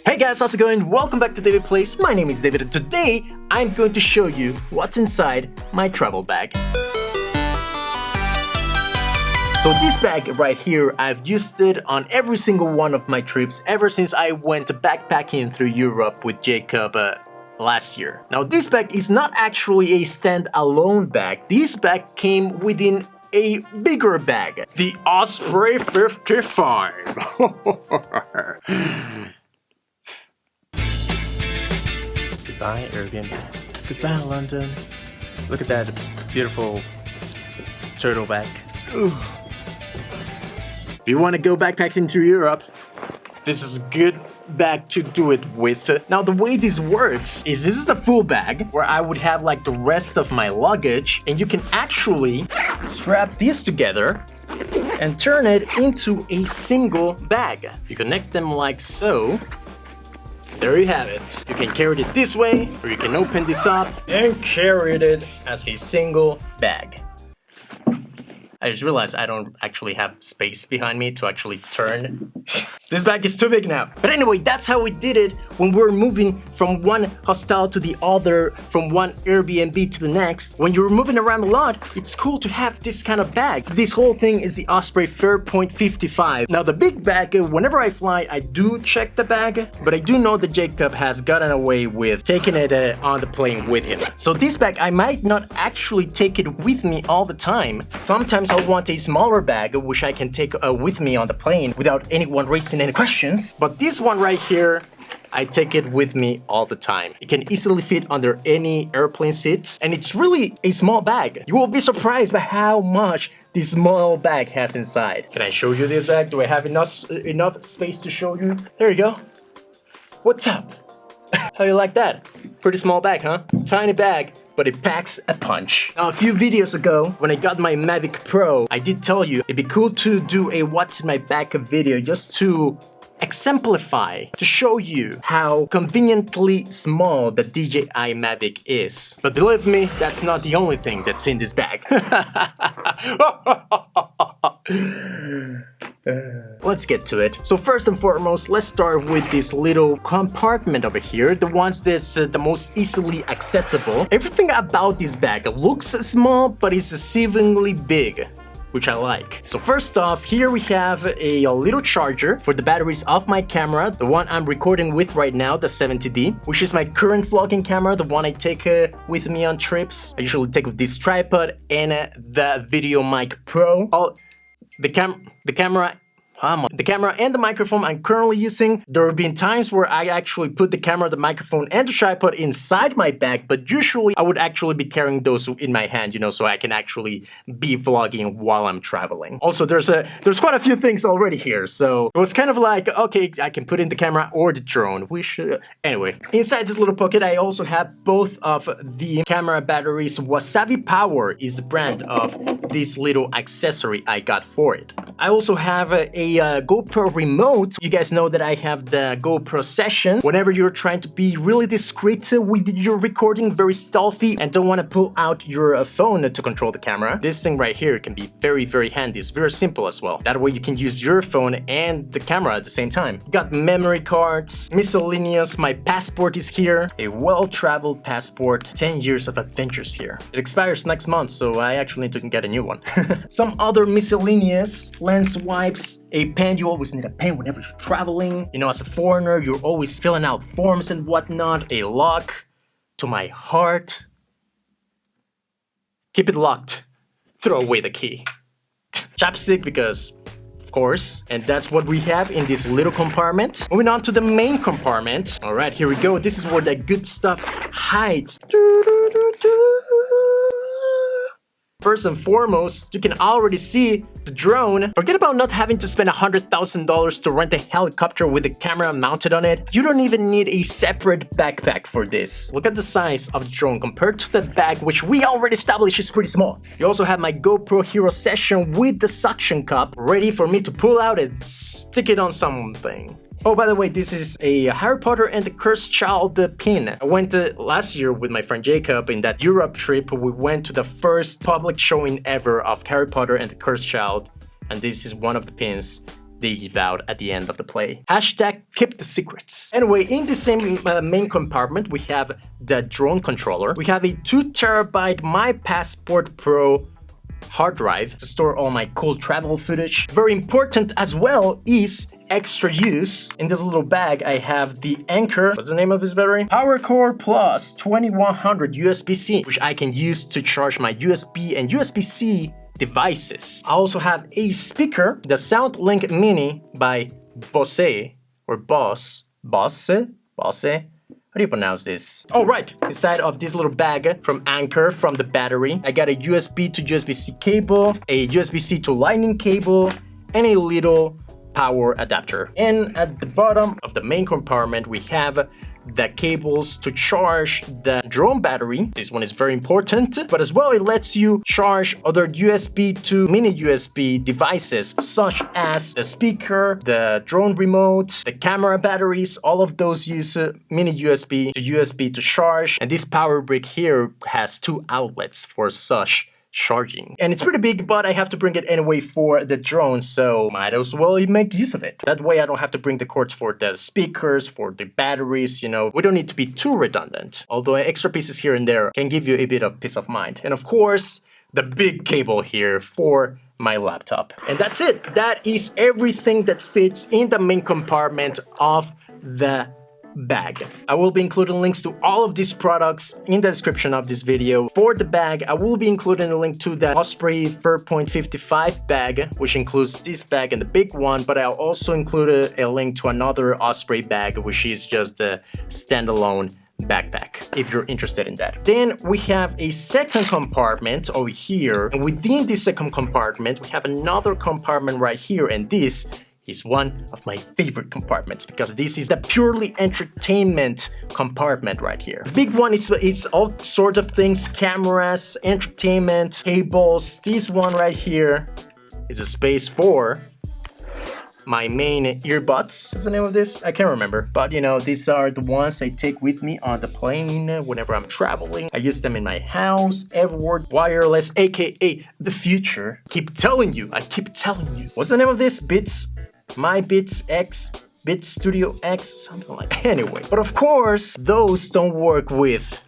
Hey guys, how's it going? Welcome back to DavidPlays. My name is David and today I'm going to show you what's inside my travel bag. So this bag right here, I've used it on every single one of my trips ever since I went backpacking through Europe with Jacob last year. Now this bag is not actually a stand-alone bag. This bag came within a bigger bag, the Osprey 55. Goodbye, Airbnb. Goodbye, London. Look at that beautiful turtleback. Ooh. If you want to go backpacking through Europe, this is a good bag to do it with. Now, the way this works is this is the full bag where I would have like the rest of my luggage, and you can actually strap these together and turn it into a single bag. You connect them like so. There you have it. You can carry it this way, or you can open this up and carry it as a single bag. I just realized I don't actually have space behind me to actually turn. This bag is too big now. But anyway, that's how we did it when we're moving from one hostel to the other, from one Airbnb to the next. When you're moving around a lot, it's cool to have this kind of bag. This whole thing is the Osprey 55. Now the big bag, whenever I fly, I do check the bag, but I do know that Jacob has gotten away with taking it on the plane with him. So this bag, I might not actually take it with me all the time. Sometimes I want a smaller bag which I can take with me on the plane without anyone raising any questions. But this one right here, I take it with me all the time. It can easily fit under any airplane seat, and it's really a small bag. You will be surprised by how much this small bag has inside. Can I show you this bag? Do I have enough space to show you? There you go. What's up? How you like that? Pretty small bag, huh? Tiny bag, but it packs a punch. Now, a few videos ago, when I got my Mavic Pro, I did tell you it'd be cool to do a what's in my bag video just to exemplify, to show you how conveniently small the DJI Mavic is. But believe me, that's not the only thing that's in this bag. Let's get to it. So first and foremost, let's start with this little compartment over here, the ones that's the most easily accessible. Everything about this bag looks small, but it's deceivingly big, which I like. So first off, here we have a little charger for the batteries of my camera, the one I'm recording with right now, the 70D, which is my current vlogging camera, the one I take with me on trips. I usually take with this tripod and the Video Mic Pro. The camera and the microphone I'm currently using. There have been times where I actually put the camera, the microphone, and the tripod inside my bag, but usually I would actually be carrying those in my hand, you know, so I can actually be vlogging while I'm traveling. Also, there's quite a few things already here, so it was kind of like, okay, I can put in the camera or the drone. Anyway, inside this little pocket, I also have both of the camera batteries. Wasabi Power is the brand of this little accessory I got for it. I also have a GoPro remote. You guys know that I have the GoPro Session. Whenever you're trying to be really discreet with your recording, very stealthy, and don't want to pull out your phone to control the camera, this thing right here can be very, very handy. It's very simple as well. That way you can use your phone and the camera at the same time. Got memory cards, Miscellaneous, my passport is here, a well-traveled passport, 10 years of adventures here. It expires next month, so I actually need to get a new one. Some other miscellaneous, lens wipes, a pen. You always need a pen whenever you're traveling. You know, as a foreigner, you're always filling out forms and whatnot. A lock to my heart. Keep it locked. Throw away the key. Chapstick, because of course. And that's what we have in this little compartment. Moving on to the main compartment. All right, here we go. This is where the good stuff hides. First and foremost, you can already see the drone. Forget about not having to spend $100,000 to rent a helicopter with a camera mounted on it. You don't even need a separate backpack for this. Look at the size of the drone compared to the bag, which we already established is pretty small. You also have my GoPro Hero Session with the suction cup ready for me to pull out and stick it on something. Oh, by the way, this is a Harry Potter and the Cursed Child pin. I went last year with my friend Jacob in that Europe trip. We went to the first public showing ever of Harry Potter and the Cursed Child, and this is one of the pins they give out at the end of the play. Hashtag keep the secrets. Anyway, in the same main compartment, we have the drone controller. We have a 2 terabyte My Passport Pro hard drive to store all my cool travel footage. Very important as well is extra use. In this little bag, I have the Anker. What's the name of this battery? PowerCore Plus 2100 USB-C, which I can use to charge my USB and USB-C devices. I also have a speaker, the SoundLink Mini by Bose or Boss. How do you pronounce this? Oh, right. Inside of this little bag from Anker, from the battery, I got a USB to USB-C cable, a USB-C to Lightning cable, and a little power adapter. And at the bottom of the main compartment, we have the cables to charge the drone battery. This one is very important, but as well it lets you charge other USB to mini USB devices such as the speaker, the drone remote, the camera batteries. All of those use mini USB to charge, and this power brick here has 2 outlets for such charging. And it's pretty big, but I have to bring it anyway for the drone, so might as well make use of it. That way I don't have to bring the cords for the speakers, for the batteries, you know. We don't need to be too redundant, although extra pieces here and there can give you a bit of peace of mind. And of course, the big cable here for my laptop. And that's it. That is everything that fits in the main compartment of the bag. I will be including links to all of these products in the description of this video. For the bag, I will be including a link to the Osprey 4.55 bag, which includes this bag and the big one, but I'll also include a link to another Osprey bag, which is just the standalone backpack, if you're interested in that. Then we have a second compartment over here, and within this second compartment, we have another compartment right here, and this is one of my favorite compartments because this is the purely entertainment compartment right here. The big one is all sorts of things, cameras, entertainment, cables. This one right here is a space for my main earbuds. What's the name of this? I can't remember, but you know, these are the ones I take with me on the plane whenever I'm traveling. I use them in my house, everywhere. Wireless, aka the future. I keep telling you. What's the name of this? My Beats X, Beats Studio X, something like that. Anyway, but of course, those don't work with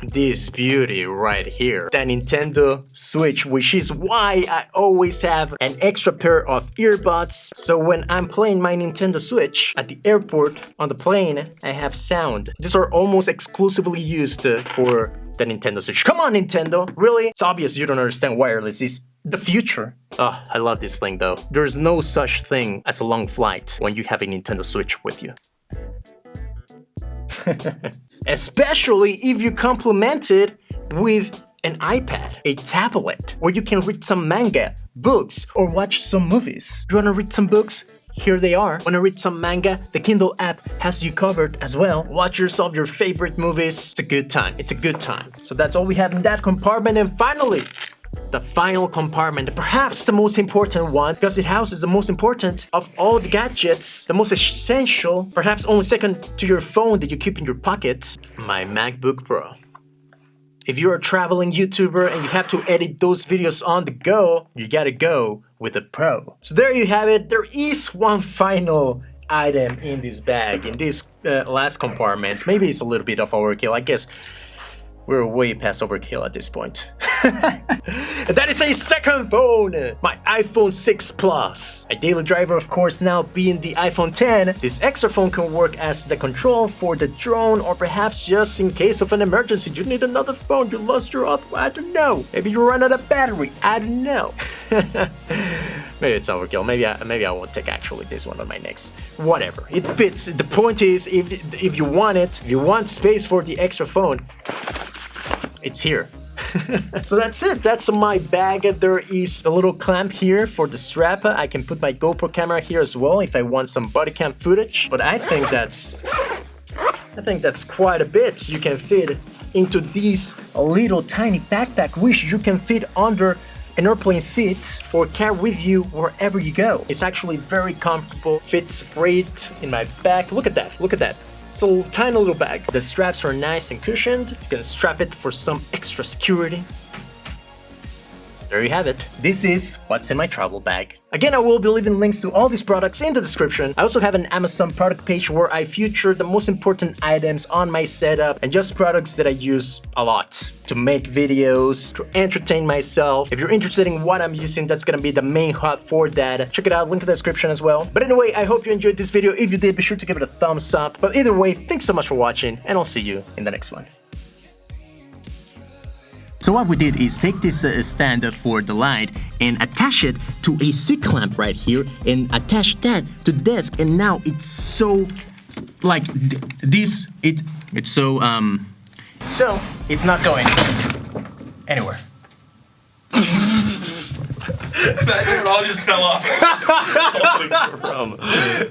this beauty right here, the Nintendo Switch, which is why I always have an extra pair of earbuds. So when I'm playing my Nintendo Switch at the airport, on the plane, I have sound. These are almost exclusively used for the Nintendo Switch. Come on, Nintendo! Really? It's obvious you don't understand wireless is the future. Oh, I love this thing though. There's no such thing as a long flight when you have a Nintendo Switch with you. Especially if you complement it with an iPad, a tablet, where you can read some manga, books, or watch some movies. You wanna read some books? Here they are. Wanna read some manga? The Kindle app has you covered as well. Watch yourself your favorite movies. It's a good time. It's a good time. So that's all we have in that compartment. And finally, the final compartment, perhaps the most important one, because it houses the most important of all the gadgets, the most essential, perhaps only second to your phone that you keep in your pocket, my MacBook Pro. If you're a traveling YouTuber and you have to edit those videos on the go, you gotta go with a Pro. So there you have it. There is one final item in this bag, in this last compartment. Maybe it's a little bit of overkill, I guess. We're way past overkill at this point. And that is a second phone! My iPhone 6 Plus. A daily driver, of course, now being the iPhone 10. This extra phone can work as the control for the drone, or perhaps just in case of an emergency, you need another phone, you lost your other, I don't know. Maybe you run out of battery, I don't know. Maybe it's overkill. Maybe I won't take actually this one on my next. Whatever. It fits. The point is, if you want it, if you want space for the extra phone, it's here. So that's it. That's my bag. There is a little clamp here for the strap. I can put my GoPro camera here as well if I want some body cam footage. But I think that's quite a bit you can fit into this little tiny backpack, which you can fit under an airplane seat or carry with you wherever you go. It's actually very comfortable, fits great in my back. Look at that, look at that. It's a tiny little bag. The straps are nice and cushioned. You can strap it for some extra security. there you have it. This is what's in my travel bag. Again, I will be leaving links to all these products in the description. I also have an Amazon product page where I feature the most important items on my setup and just products that I use a lot to make videos, to entertain myself. If you're interested in what I'm using, that's gonna be the main hub for that. Check it out, link in the description as well. But anyway, I hope you enjoyed this video. If you did, be sure to give it a thumbs up. But either way, thanks so much for watching, and I'll see you in the next one. So what we did is take this stand for the light and attach it to a C-clamp right here and attach that to the desk, and now it's so like this, it's so it's not going anywhere. Imagine it all just fell off.